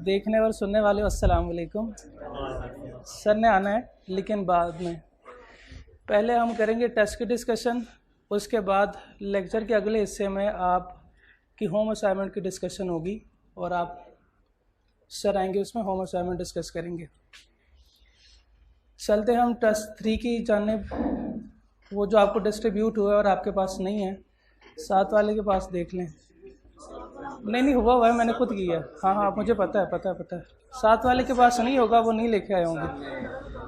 देखने और सुनने वाले अस्सलाम वालेकुम। सर ने आना है लेकिन बाद में। पहले हम करेंगे टेस्ट की डिस्कशन, उसके बाद लेक्चर के अगले हिस्से में आपकी होम असाइनमेंट की डिस्कशन होगी और आप सर आएंगे उसमें होम असाइनमेंट डिस्कस करेंगे। चलते हम टेस्ट 3 की जानिब। वो जो आपको डिस्ट्रीब्यूट हुआ है और आपके पास नहीं है, साथ वाले के पास देख लें। नहीं हुआ है, मैंने खुद किया। हाँ मुझे पता है। साथ वाले के पास नहीं होगा, वो नहीं लेके आए होंगे,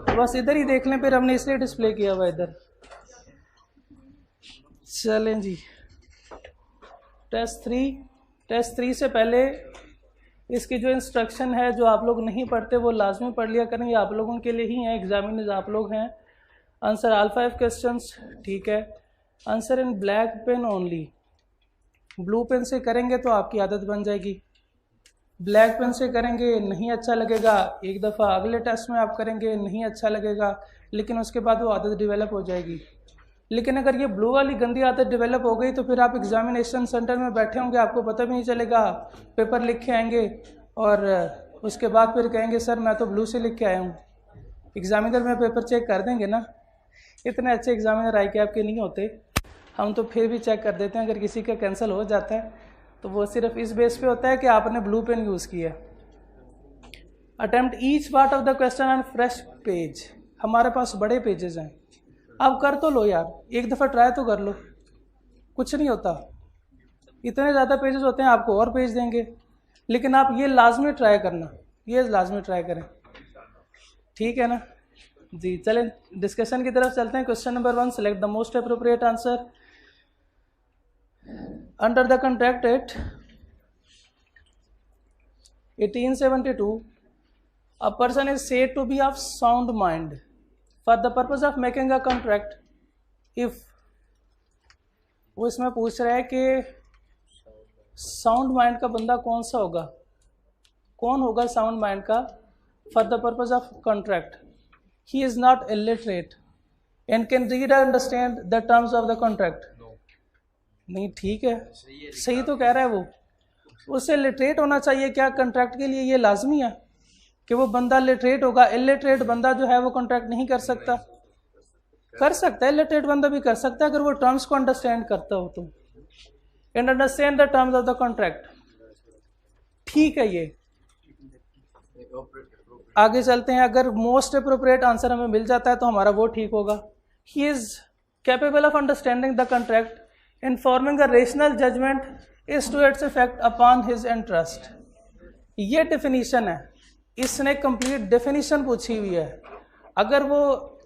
तो बस इधर ही देख लें। फिर हमने इसलिए डिस्प्ले किया हुआ इधर। चलें जी, टेस्ट 3 से पहले इसकी जो इंस्ट्रक्शन है, जो आप लोग नहीं पढ़ते वो लाजमी पढ़ लिया करें। ये आप लोगों के लिए ही हैं, एग्जामिनर्स आप लोग हैं। आंसर ऑल 5 क्वेश्चंस, ठीक है। Answer in black pen only. Blue pen से करेंगे तो आपकी आदत बन जाएगी, ब्लैक पेन से करेंगे नहीं अच्छा लगेगा। एक दफ़ा अगले टेस्ट में आप करेंगे नहीं अच्छा लगेगा, लेकिन उसके बाद वो आदत डेवलप हो जाएगी। लेकिन अगर ये ब्लू वाली गंदी आदत डेवलप हो गई तो फिर आप एग्जामिनेशन सेंटर में बैठे होंगे, आपको पता भी नहीं चलेगा। पेपर लिख के आएंगे और उसके बाद फिर कहेंगे सर मैं तो ब्लू से लिख के आया हूँ। एग्जामिनर में पेपर चेक कर देंगे ना, इतने अच्छे एग्जामिनर आई के आपके नहीं होते। हम तो फिर भी चेक कर देते हैं। अगर किसी का कैंसिल हो जाता है तो वो सिर्फ इस बेस पे होता है कि आपने ब्लू पेन यूज़ किया। Attempt each part of the question on fresh page. हमारे पास बड़े पेजेस हैं, आप कर तो लो यार, एक दफ़ा ट्राई तो कर लो, कुछ नहीं होता। इतने ज़्यादा पेजेस होते हैं, आपको और पेज देंगे, लेकिन आप ये लाजमी ट्राई करना, ये लाजमी ट्राई करें, ठीक है ना जी। चलें डिस्कशन की तरफ चलते हैं। Question number 1, select the most appropriate answer. Under the Contract Act 1872, a person is said to be of sound mind for the purpose of making a contract if, वो इसमें पूछ रहा है कि साउंड माइंड का बंदा कौन सा होगा, कौन होगा साउंड माइंड का for the purpose of contract. He is not illiterate and can read and understand the terms of the contract. नहीं ठीक है, सही तो कह रहा है वो। उससे लिटरेट होना चाहिए क्या कॉन्ट्रैक्ट के लिए? ये लाजमी है कि वो बंदा लिटरेट होगा। इलिटरेट बंदा जो है वो कॉन्ट्रैक्ट नहीं कर सकता। कर सकता है, इलिटरेट बंदा भी कर सकता है अगर वो टर्म्स को अंडरस्टैंड करता हो तो। And understand the terms of the contract, ठीक है। ये आगे चलते हैं। अगर मोस्ट अप्रोप्रिएट आंसर हमें मिल जाता है तो हमारा वो ठीक होगा। He is capable of understanding the contract in forming a rational judgment is to its effect upon his interest। ये डेफिनीशन है, इसने कंप्लीट डेफिनीशन पूछी हुई है। अगर वो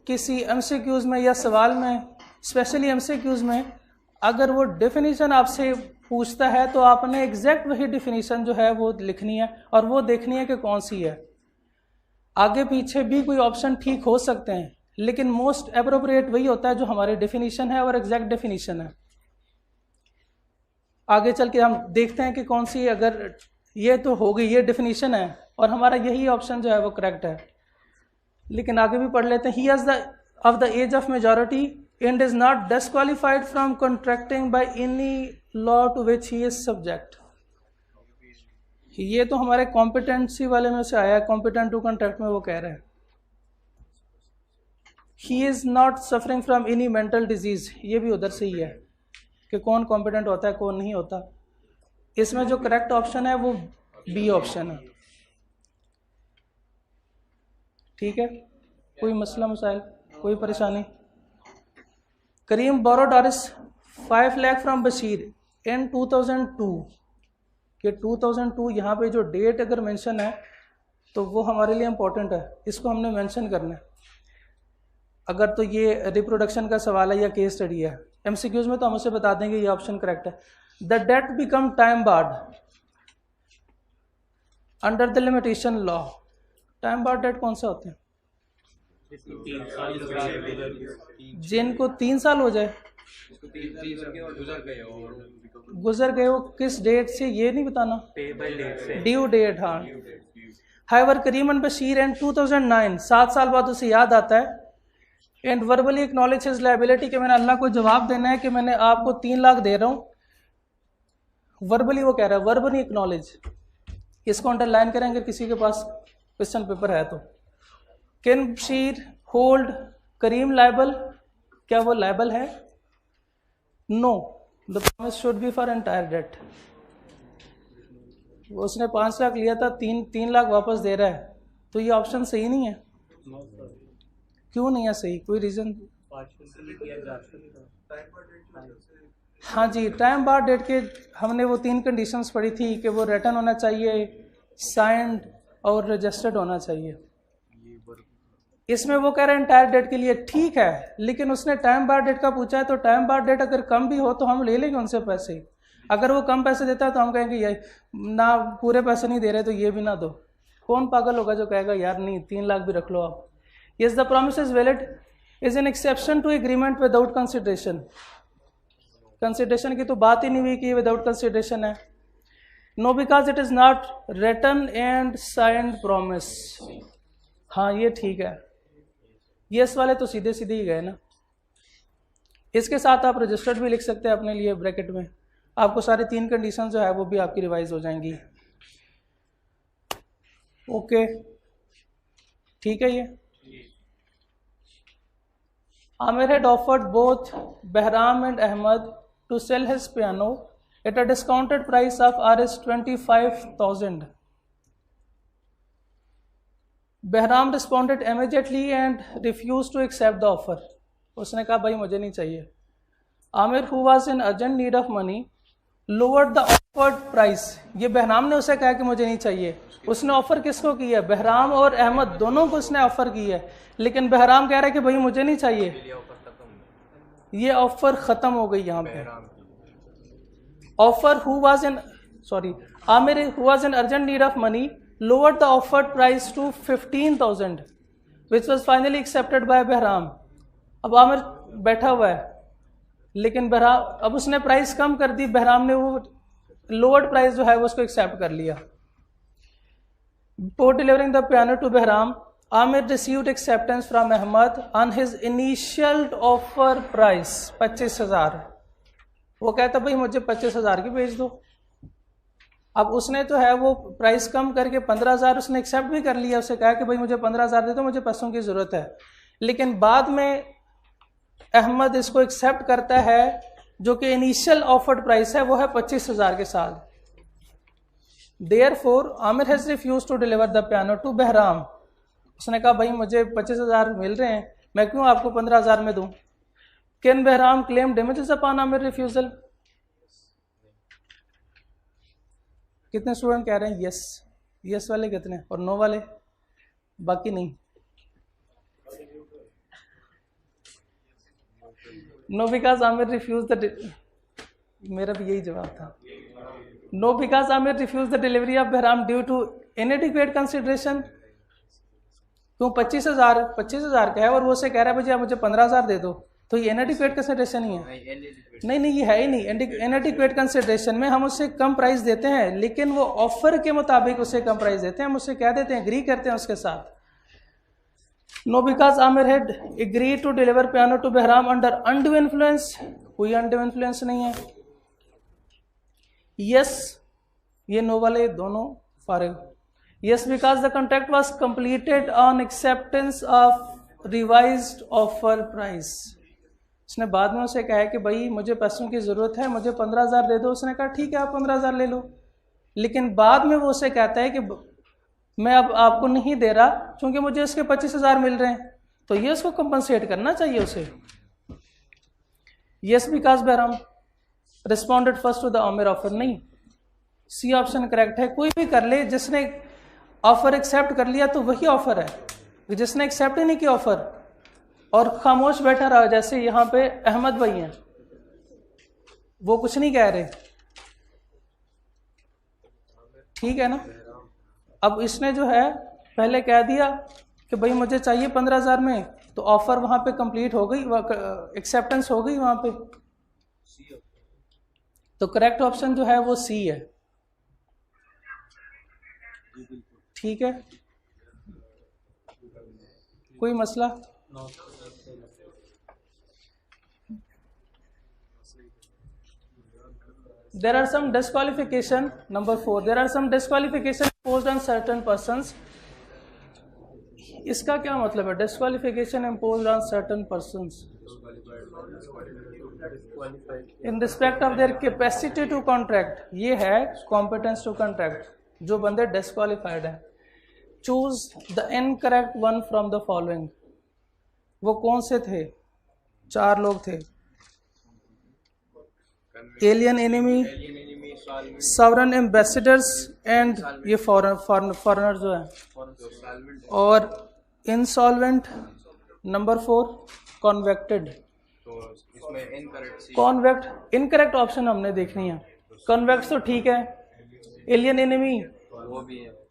किसी एमसीक्यूज में या सवाल में, स्पेशली एमसीक्यूज में, अगर वो डेफिनीशन आपसे पूछता है तो आपने एग्जैक्ट वही डेफिनीशन जो है वो लिखनी है और वो देखनी है कि कौन सी है। आगे पीछे भी कोई ऑप्शन ठीक हो सकते हैं, लेकिन मोस्ट अप्रोप्रिएट वही होता है जो हमारी डेफिनीशन है और एग्जैक्ट डेफिनीशन है। आगे चल के हम देखते हैं कि कौन सी, अगर ये तो हो गई, ये डेफिनीशन है और हमारा यही ऑप्शन जो है वो करेक्ट है। लेकिन आगे भी पढ़ लेते हैं। He is of the age of majority and is not disqualified from contracting by any law to which he is subject. ये तो हमारे कॉम्पिटेंसी वाले में से आया है, कॉम्पिटेंट टू कॉन्ट्रैक्ट में वो कह रहे हैं। He is not suffering from any mental disease, ये भी उधर से ही है कि कौन कॉम्पिटेंट होता है कौन नहीं होता। इसमें जो करेक्ट ऑप्शन है वो बी ऑप्शन है, ठीक है। कोई मसला मसाइल, कोई परेशानी? करीम बोरोड आरिस 5 लाख फ्रॉम बशीर इन 2002। कि 2002 यहाँ पे जो डेट अगर मेंशन है तो वो हमारे लिए इम्पोर्टेंट है, इसको हमने मेंशन करना है। अगर तो ये रिप्रोडक्शन का सवाल है या केस स्टडी है, एमसीक्यूज में तो हम उसे बता देंगे ये ऑप्शन करेक्ट है। The debt become time barred under the limitation law. Time barred debt कौन सा होते हैं? जिनको 3 साल हो जाए, गुजर गए हो, किस डेट से ये नहीं बताना, ड्यू डेट। हाँ, हाइवर करीम एंड बशीर एंड 2009, 7 साल बाद उसे याद आता है and verbally acknowledge his liability, कि मैंने अल्लाह को जवाब देना है कि मैंने आपको 3 लाख दे रहा हूँ। वर्बली वो कह रहा है, वर्बली एक्नॉलेज। इसको अंडरलाइन करेंगे किसी के पास क्वेश्चन पेपर है तो। Can Bashir hold Karim liable, क्या वो लायबल है? No, the promise should be for entire debt. उसने 5 लाख लिया था, 3 लाख वापस दे रहा है, तो ये ऑप्शन सही नहीं है। क्यों नहीं है सही, कोई रीजन? हाँ जी, टाइम बार डेट के हमने वो 3 कंडीशंस पढ़ी थी कि वो रिटर्न होना चाहिए, साइंड और रजिस्टर्ड होना चाहिए। इसमें वो कह रहे हैं एंटायर डेट के लिए ठीक है, लेकिन उसने टाइम बार डेट का पूछा है, तो टाइम बार डेट अगर कम भी हो तो हम ले लेंगे उनसे पैसे। अगर वो कम पैसे देता है तो हम कहेंगे ये ना, पूरे पैसे नहीं दे रहे तो ये भी ना दो। कौन पागल होगा जो कहेगा यार नहीं 3 लाख भी रख लो आप। Yes the promise is valid is an exception to agreement without consideration. Consideration की तो बात ही नहीं हुई कि ये विदाउट कंसिडरेशन है। No because it is not written and signed promise. हाँ ये ठीक है, यस वाले तो सीधे सीधे ही गए ना। इसके साथ आप रजिस्टर्ड भी लिख सकते हैं अपने लिए ब्रैकेट में, आपको सारी 3 कंडीशन जो है वो भी आपकी रिवाइज हो जाएंगी। ओके ठीक है। ये Aamir had offered both Behram and Ahmad to sell his piano at a discounted price of Rs 25,000. Behram responded immediately and refused to accept the offer. उसने कहा भाई मुझे नहीं चाहिए। Aamir who was in urgent need of money lowered the offered price. ये बहराम ने उसे कहा कि मुझे नहीं चाहिए। उसने ऑफर किसको की है? बहराम और अहमद दोनों को उसने ऑफर की है, लेकिन बहराम कह रहा है कि भाई मुझे नहीं चाहिए। ये ऑफर खत्म हो गई यहाँ पे। Offer who was in Aamir who was in urgent need of money lowered the offered price to 15,000 which was finally accepted by Bahram. अब आमिर बैठा हुआ है, लेकिन बहराम अब उसने प्राइस कम कर दी, बहराम ने वो लोअर्ड प्राइस जो है वो उसको एक्सेप्ट कर लिया। Before delivering the piano to Behram, Amir received acceptance from Ahmad on his initial offer price 25,000। वो कहता भाई मुझे 25,000 की भेज दो। अब उसने तो है वो प्राइस कम करके 15,000 उसने एक्सेप्ट भी कर लिया। उसे कहा कि भाई मुझे 15,000 दे दो, मुझे पैसों की ज़रूरत है। लेकिन बाद में अहमद इसको एक्सेप्ट करता है, जो कि इनिशियल ऑफर्ड प्राइस है वो है 25,000 के साथ। Therefore, Amir has refused to deliver the piano to Behram. उसने कहा भाई मुझे 25,000 मिल रहे हैं, मैं क्यों आपको 15,000 में दूं? Can Behram claim damages upon Amir refusal? कितने स्टूडेंट कह रहे हैं यस? यस वाले कितने और नो वाले? बाकी नहीं। No because Aamir refuse the, मेरा भी यही जवाब था। No because Aamir refuse the delivery of Bahram due to inadequate consideration. क्यों? 25,000 का है और वो से कह रहा है भाई आप मुझे 15,000 दे दो, तो ये इनएडिक्वेट कंसिडरेशन ही है। नहीं ये है ही नहीं। इनएडिक्वेट कंसिडरेशन में हम उससे कम प्राइस देते हैं, लेकिन वो ऑफर के मुताबिक उससे कम प्राइस देते हैं, हम उससे क्या देते हैं? एग्री करते हैं उसके साथ। No because Aamir had agree to deliver piano to Bahram under undue influence. कोई अनड्यू इन्फ्लुएंस नहीं है। यस, ये नो वाले दोनों फारिग। Yes because the contract was completed on acceptance of revised offer price. उसने बाद में उसे कहा है कि भाई मुझे पैसों की ज़रूरत है, मुझे 15,000 दे दो। उसने कहा ठीक है आप 15,000 ले लो, लेकिन बाद में वो उसे कहता है कि मैं अब आपको नहीं दे रहा क्योंकि मुझे उसके 25,000 मिल रहे हैं, तो ये उसको कंपनसेट करना चाहिए उसे। Yes because Bahram responded first to the Aamir offer. नहीं, सी ऑप्शन करेक्ट है। कोई भी कर ले, जिसने ऑफर एक्सेप्ट कर लिया तो वही ऑफर है। जिसने एक्सेप्ट ही नहीं किया ऑफर और खामोश बैठा रहा, जैसे यहाँ पे अहमद भाई हैं, वो कुछ नहीं कह रहे, ठीक है ना। अब इसने जो है पहले कह दिया कि भाई मुझे चाहिए 15,000 में, तो ऑफर वहां पे कंप्लीट हो गई, एक्सेप्टेंस हो गई वहां पे। तो करेक्ट ऑप्शन जो है वो सी है। ठीक है, कोई मसला? There are some disqualification. Number 4, there are some disqualification imposed on certain persons. इसका क्या मतलब है? Disqualification imposed on certain persons in respect of their capacity to contract. ये है competence to contract. जो बंदे disqualified हैं. Choose the incorrect one from the following. वो कौन से थे? 4 लोग थे. Alien enemy, sovereign ambassadors and ये फॉरेनर जो है, और insolvent. Number 4 convicted. Convict incorrect option हमने देखनी है. कॉन्वेक्ट तो ठीक है, एलियन एनिमी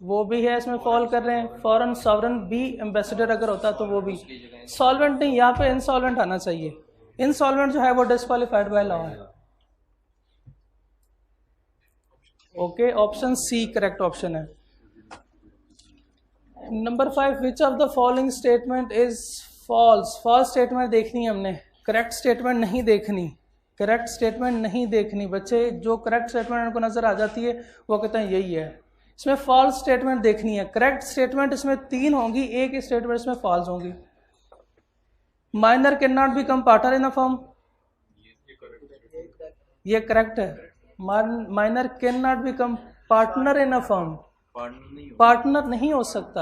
वो भी है, इसमें फॉल कर रहे हैं. फॉरेन सॉवरन भी एम्बेसडर अगर होता तो वो भी. सॉल्वेंट नहीं, यहाँ पे इंसॉल्वेंट आना चाहिए. इंसॉल्वेंट जो है वो डिस्क्वालिफाइड बाय लॉ है. Okay, option C correct option है. Number 5, which of the following statement is false. False statement देखनी है हमने, करेक्ट स्टेटमेंट नहीं देखनी. करेक्ट स्टेटमेंट नहीं देखनी बच्चे. जो करेक्ट स्टेटमेंट उनको नजर आ जाती है वो कहते हैं यही है. इसमें फॉल्स स्टेटमेंट देखनी है. करेक्ट स्टेटमेंट इसमें 3 होंगी, एक स्टेटमेंट इसमें फॉल्स होंगी. Minor can not become partner in a firm, ये करेक्ट है. Minor can not become partner in a firm, partner नहीं हो सकता.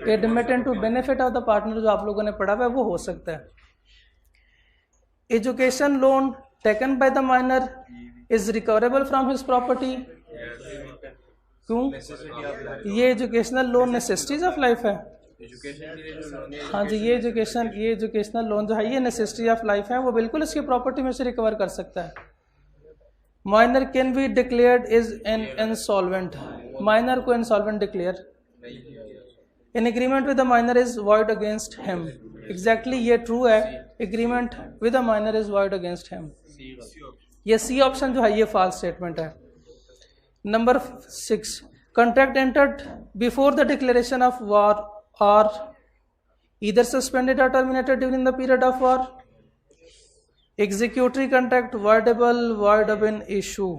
Admitted to benefit of the partner जो आप लोगों ने पढ़ा हुआ है वो हो सकता है. Education loan taken by the minor is recoverable from his property. क्यों? ये educational loan necessities of life है. हाँ जी, ये एजुकेशनल लोन जो है ये नेसेसिटी ऑफ लाइफ है, वो बिल्कुल इसकी प्रॉपर्टी में से रिकवर कर सकता है. Minor can be declared is an insolvent. Minor को insolvent declare. In agreement with the minor is void against him. Exactly ये ट्रू है. Agreement with the minor is void against him. ये C option जो है ये false statement है. Number 6, contract entered before the declaration of war or either suspended or terminated during the period of war. Executory contract voidable, void of an issue.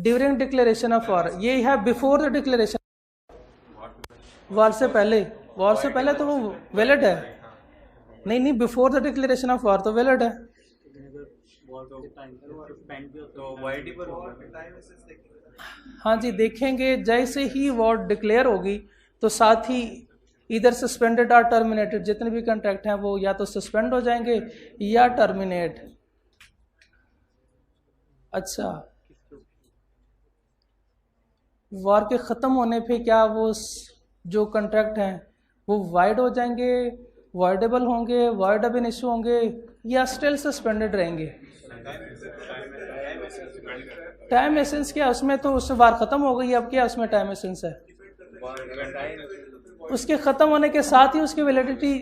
During declaration of war, ये है before the declaration. war से पहले तो वो valid है. नहीं, before the declaration of war तो valid है. हाँ जी, देखेंगे जैसे ही वॉर डिक्लेयर होगी तो साथ ही इधर सस्पेंडेड और टर्मिनेटेड जितने भी कॉन्ट्रैक्ट हैं वो या तो सस्पेंड हो जाएंगे या टर्मिनेट. अच्छा, वॉर के ख़त्म होने पे क्या वो जो कॉन्ट्रैक्ट हैं वो वाइड हो जाएंगे, वाइडेबल होंगे, वाइड अब इन इशू होंगे, या स्टिल सस्पेंडेड रहेंगे? टाइम एसेंस क्या उसमें, तो उससे वार खत्म हो गई, अब क्या उसमें टाइम एसेंस है? उसके खत्म होने के साथ ही उसकी वैलिडिटी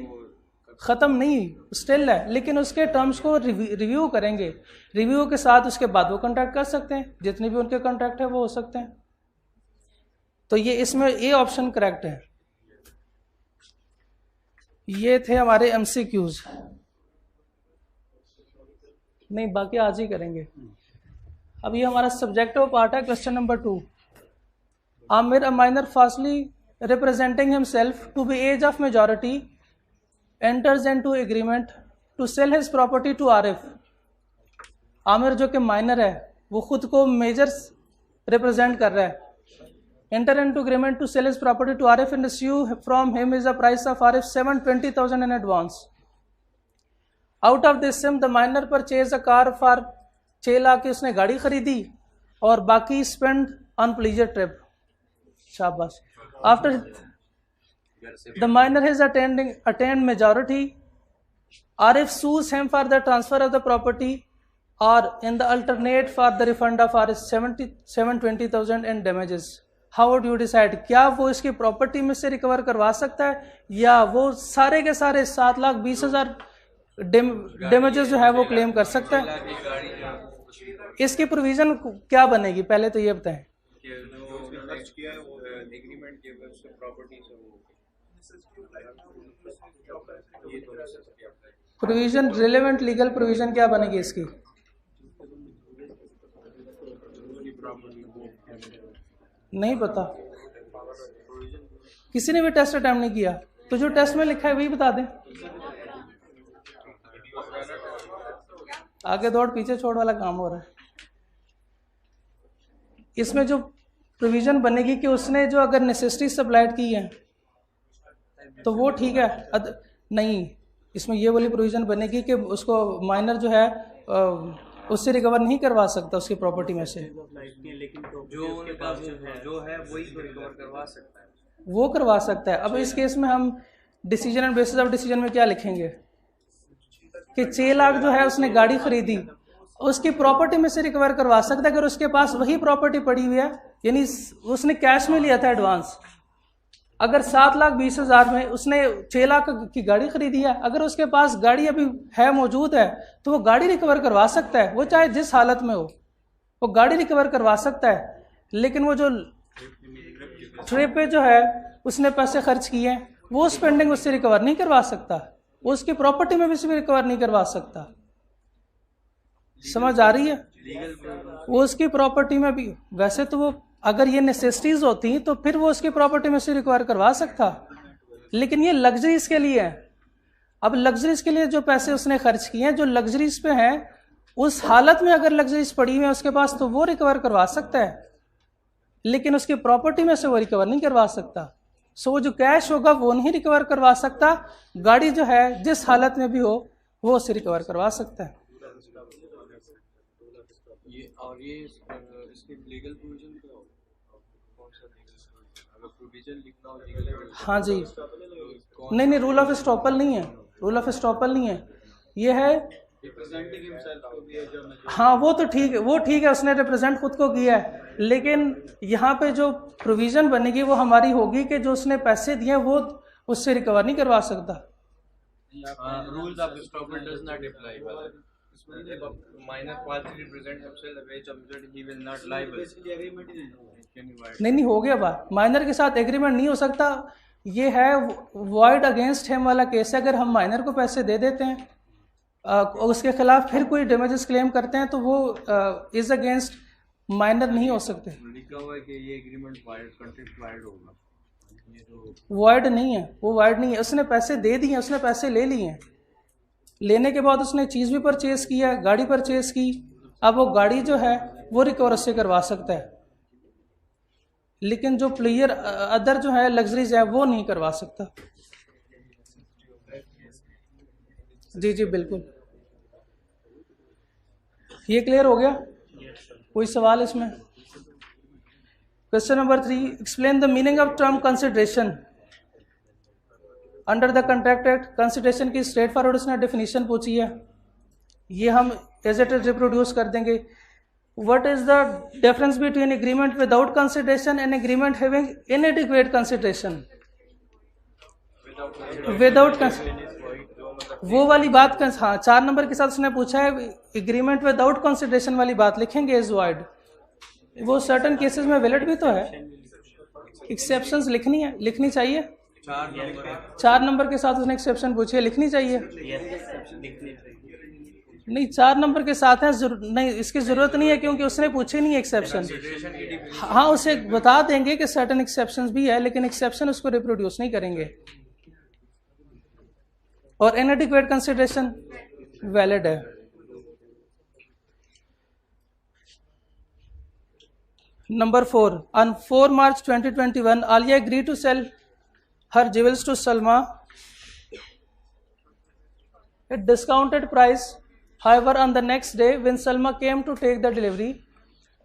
खत्म नहीं स्टिल है, लेकिन उसके टर्म्स को रिव्यू करेंगे. रिव्यू के साथ उसके बाद वो कॉन्ट्रैक्ट कर सकते हैं, जितने भी उनके कॉन्ट्रैक्ट है वो हो सकते हैं. तो ये इसमें ए ऑप्शन करेक्ट है. ये थे हमारे एमसीक्यूज. नहीं, बाकी आज ही करेंगे. अब ये हमारा सब्जेक्टिव पार्ट है. Question number 2. Aamir a minor fastly representing himself to be age of majority enters into agreement to sell his property to Arif. Aamir जो कि माइनर है वो खुद को मेजर्स रिप्रेजेंट कर रहा है. Enter into agreement to sell his property to Arif and receive from him is a price of Arif 720,000 in advance. Out of this sum the minor purchase a car for 6 lakh की उसने गाड़ी खरीदी और बाकी स्पेंड ऑन प्लीजर ट्रिप. शाबाश. After the minor has attend majority, Arif sues him for the transfer of the property और in the alternate for the refund of Arif 720,000 in damages. How would you decide? क्या वो इसकी property में से recover करवा सकता है या वो सारे के सारे 7,20,000 डैमेजेस जो है वो क्लेम कर सकता है? इसकी प्रोविजन क्या बनेगी पहले तो ये बताएं. प्रोविजन, रिलेवेंट लीगल प्रोविजन क्या बनेगी इसकी? नहीं पता, किसी ने भी टेस्ट अटेम्प्ट नहीं किया, तो जो टेस्ट में लिखा है वही बता दें। आगे दौड़ पीछे छोड़ वाला काम हो रहा है। इसमें जो प्रोविजन बनेगी कि उसने जो अगर नेसेसिटी सप्लाइड की है तो वो ठीक है, नहीं, इसमें ये वाली प्रोविजन बनेगी कि उसको माइनर जो है उससे रिकवर नहीं करवा सकता उसकी प्रॉपर्टी में से। लेकिन जो है वही तो रिकवर करवा सकता है, वो करवा सकता है। अब इस केस में हम decision and bases of decision में क्या लिखेंगे कि 6 लाख जो है उसने गाड़ी खरीदी, उसकी प्रॉपर्टी में से रिकवर करवा सकता है अगर उसके पास वही प्रॉपर्टी पड़ी हुई है, यानी उसने कैश में लिया था एडवांस। अगर 7,20,000 में उसने 6 लाख की गाड़ी खरीदी है, अगर उसके पास गाड़ी अभी है, मौजूद है, तो वो गाड़ी रिकवर करवा सकता है, वो चाहे जिस हालत में हो, वो गाड़ी रिकवर करवा सकता है। लेकिन वो जो ट्रिप पे जो है उसने पैसे खर्च किए हैं, वो स्पेंडिंग उससे रिकवर नहीं करवा सकता, वो उसकी प्रॉपर्टी में भी से रिकवर नहीं करवा सकता। समझ आ रही है? वो उसकी प्रॉपर्टी में भी, वैसे तो वो अगर ये नेसेसिटीज होती तो फिर वो उसकी प्रॉपर्टी में से रिक्वायर करवा सकता, लेकिन ये लग्जरीज के लिए है। अब लग्जरीज के लिए जो पैसे उसने खर्च किए हैं, जो लग्जरीज पे हैं, उस हालत में अगर लग्जरीज पड़ी हुई है उसके पास, तो वो रिकवर करवा सकता है, लेकिन उसकी प्रॉपर्टी में से वो रिकवर नहीं करवा सकता। सो वो जो कैश होगा वो नहीं रिकवर करवा सकता, गाड़ी जो है जिस हालत में भी हो वो उसे रिकवर करवा सकता है। और ये इसके लीगल प्रोविजन क्या हो? कौन सा अगर प्रोविजन लिखना हो लीगल? हाँ जी, नहीं, रूल ऑफ एस्टॉपल नहीं है, रूल ऑफ एस्टॉपल नहीं है, ये है हाँ, वो तो ठीक है, वो ठीक है, उसने रिप्रेजेंट खुद को किया है, लेकिन यहाँ पे जो प्रोविजन बनेगी वो हमारी होगी कि जो उसने पैसे दिए वो उससे रिकवर नहीं करवा सकता। Rules of estoppel does not apply. Minor party represent himself, which object he will not liable. नहीं, हो गया बात, माइनर के साथ एग्रीमेंट नहीं हो सकता। ये है वॉइड अगेंस्ट हिम वाला केस है। अगर हम माइनर को पैसे दे देते हैं उसके खिलाफ फिर कोई डैमेजेस क्लेम करते हैं तो वो इज अगेंस्ट माइनर नहीं हो सकते। लिखा हुआ है कि ये एग्रीमेंट कॉन्ट्रैक्ट वाइड होगा, वॉइड नहीं है, वो वॉइड नहीं है। उसने पैसे दे दिए, उसने पैसे ले लिए हैं, लेने के बाद उसने चीज़ भी परचेज किया, गाड़ी परचेज की, अब वो गाड़ी जो है वो रिकवर उससे करवा सकता है, लेकिन जो प्लेयर अदर जो है लग्जरीज है वो नहीं करवा सकता। जी जी बिल्कुल, ये क्लियर हो गया? कोई सवाल इसमें? Question number 3, explain the meaning of term consideration under the contract act. Consideration की स्ट्रेट फॉरवर्ड उसने डेफिनेशन पूछी है, ये हम एज इट इज रिप्रोड्यूस कर देंगे। What is the difference between agreement without consideration and agreement having इनएडिक्वेट consideration? Without वो वाली बात, हाँ 4 नंबर के साथ उसने पूछा है एग्रीमेंट विदाउट कंसिडरेशन वाली बात लिखेंगे इज वॉइड। वो सर्टन केसेस में वैलिड भी तो है, एक्सेप्शंस लिखनी चाहिए। 4 नंबर के साथ उसने एक्सेप्शन पूछी है, लिखनी चाहिए। नहीं 4 नंबर के साथ है, नहीं इसकी जरूरत नहीं है क्योंकि उसने पूछे नहीं एक्सेप्शन। हाँ उसे बता देंगे कि सर्टन एक्सेप्शंस भी है, लेकिन एक्सेप्शन उसको रिप्रोड्यूस नहीं करेंगे। और इनएडिक्वेट कंसिडरेशन वैलिड है। Number 4, on 4 March 2021, Alia agreed to sell her jewels to Salma at discounted price. However, on the next day, when Salma came to take the delivery,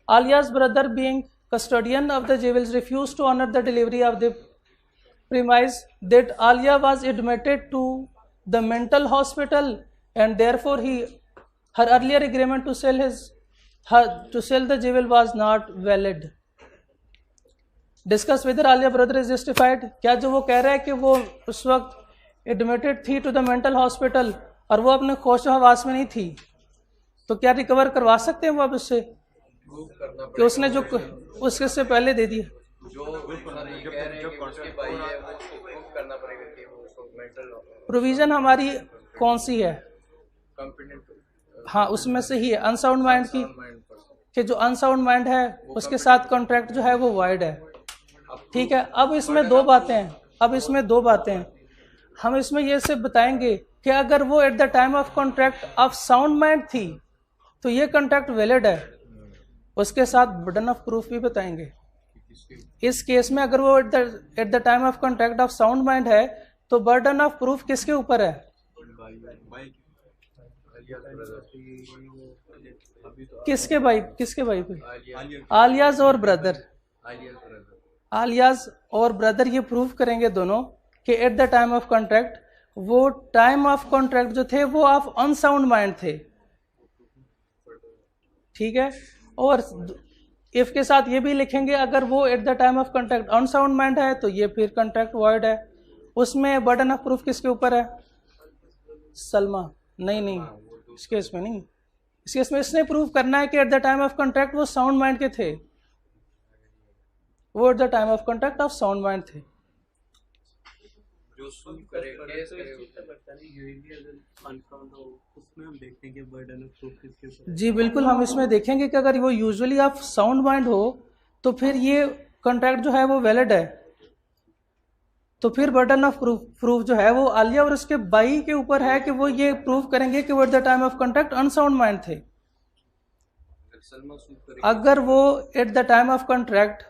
Alia's brother, being custodian of the jewels, refused to honor the delivery of the premise that Alia was admitted to the mental hospital, and therefore her earlier agreement to sell the jewel was not valid. Discuss whether Alia brother is justified. क्या जो वो कह रहा है कि वो उस वक्त एडमिटेड थी टू द मेंटल हॉस्पिटल और वो अपने होश हवास में नहीं थी, तो क्या रिकवर करवा सकते हैं वो अब उससे कि उसने जो उसके से पहले दे दिया? प्रोविजन हमारी कौन सी है? हाँ, उसमें से ही है अनसाउंड माइंड की, कि जो अनसाउंड माइंड है उसके साथ कॉन्ट्रैक्ट जो है वो वाइड है। ठीक है, अब इसमें दो बातें हैं। हम इसमें ये सिर्फ बताएंगे कि अगर वो at the time of contract of sound mind थी तो ये कॉन्ट्रैक्ट वैलिड है, उसके साथ बर्डन ऑफ प्रूफ भी बताएंगे। इस केस में अगर वो at the time of contract of sound mind है तो बर्डन ऑफ प्रूफ किसके ऊपर है? किसके भाई पे? आलियाज और ब्रदर। आलियाज और ब्रदर ये प्रूव करेंगे दोनों कि eight the time of contract, वो टाइम ऑफ कॉन्ट्रैक्ट जो थे वो ऑफ अनसाउंड माइंड थे। ठीक है, और इफ के साथ ये भी लिखेंगे अगर वो at the time of contract unsound mind है तो ये फिर कॉन्ट्रैक्ट वॉइड है। उसमें बर्डन ऑफ प्रूफ किसके ऊपर है? सलमा। नहीं, इस केस में नहीं। इस केस में इसने प्रूव करना है कि eight the time of contract वो साउंड माइंड के थे, वो at the time of contract of sound mind थे। जी बिल्कुल, हम इसमें देखेंगे कि अगर वो यूजुअली ऑफ साउंड माइंड हो तो फिर ये कॉन्ट्रैक्ट जो है वो वैलिड है। तो फिर बर्डन ऑफ प्रूफ जो है वो आलिया और उसके भाई के ऊपर है कि वो ये प्रूव करेंगे कि वो at the time of contract unsound mind थे। अगर वो at the time of contract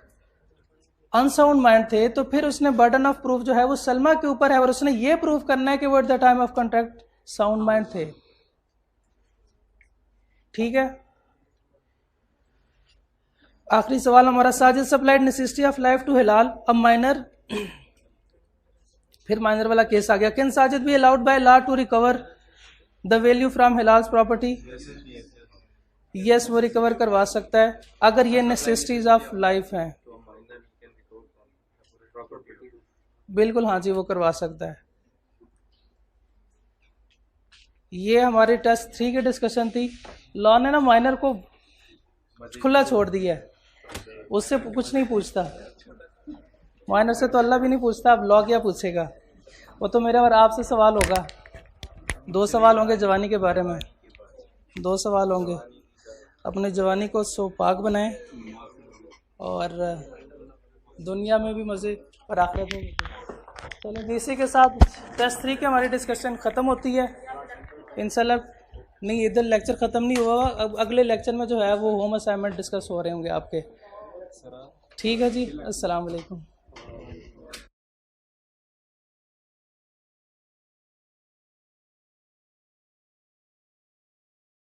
unsound mind थे तो फिर उसने बर्डन ऑफ प्रूफ जो है वो सलमा के ऊपर है और उसने ये प्रूव करना है कि वो at the time of contract sound mind थे। ठीक है, आखिरी सवाल हमारा, Sajid supplied necessity of life to Hilal. अब माइनर, फिर माइनर वाला केस आ गया। Can Sajid be allowed by law to recover the value from Hilal's property? Yes, वो रिकवर करवा सकता है अगर ये नेसेसिटीज ऑफ लाइफ हैं। बिल्कुल, हाँ जी, वो करवा सकता है। ये हमारे टेस्ट 3 की डिस्कशन थी। लॉ ने ना माइनर को खुला छोड़ दिया है, उससे कुछ नहीं पूछता। माइनर से तो अल्लाह भी नहीं पूछता, अब लॉ क्या पूछेगा? वो तो मेरे और आपसे सवाल होगा। 2 सवाल होंगे जवानी के बारे में, 2 सवाल होंगे। अपने जवानी को सोपाक बनाएं और दुनिया में भी मज़े और आखिरत में भी। चलो, इसी के साथ टेस्ट 3 की हमारी डिस्कशन ख़त्म होती है इंशाल्लाह। नहीं, इधर लेक्चर ख़त्म नहीं हुआ, अब अगले लेक्चर में जो है वो होम असाइनमेंट डिस्कस हो रहे होंगे आपके। ठीक है जी, अस्सलाम वालेकुम।